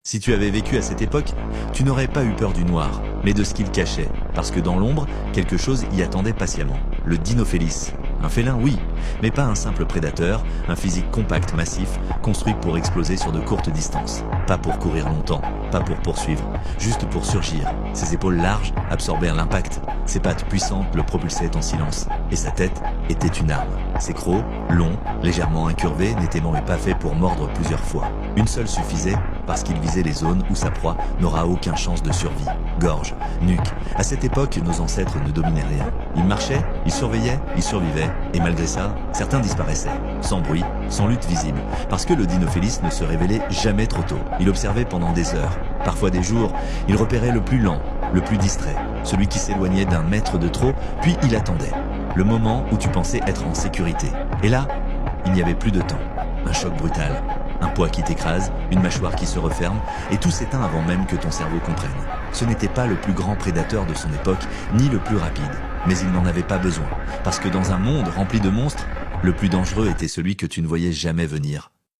Si tu avais vécu à cette époque, tu n'aurais pas eu peur du noir, mais de ce qu'il cachait, parce que dans l'ombre, quelque chose y attendait patiemment. Le Dinophélis. Un félin, oui, mais pas un simple prédateur, un physique compact, massif, construit pour exploser sur de courtes distances. Pas pour courir longtemps, pas pour poursuivre, juste pour surgir. Ses épaules larges absorbaient l'impact, ses pattes puissantes le propulsaient en silence, et sa tête était une arme. Ses crocs, longs, légèrement incurvés, n'étaient même pas faits pour mordre plusieurs fois. Une seule suffisait, parce qu'il visait les zones où sa proie n'aura aucune chance de survie. Gorge, nuque. À cette époque, nos ancêtres ne dominaient rien. Ils marchaient, ils surveillaient, ils survivaient, et malgré ça, certains disparaissaient, sans bruit, sans lutte visible, parce que le Dinophélis ne se révélait jamais trop tôt. Il observait pendant des heures, parfois des jours, il repérait le plus lent, le plus distrait, celui qui s'éloignait d'un mètre de trop, puis il attendait. Le moment où tu pensais être en sécurité. Et là, il n'y avait plus de temps. Un choc brutal. Un poids qui t'écrase, une mâchoire qui se referme, et tout s'éteint avant même que ton cerveau comprenne. Ce n'était pas le plus grand prédateur de son époque, ni le plus rapide, mais il n'en avait pas besoin, parce que dans un monde rempli de monstres, le plus dangereux était celui que tu ne voyais jamais venir.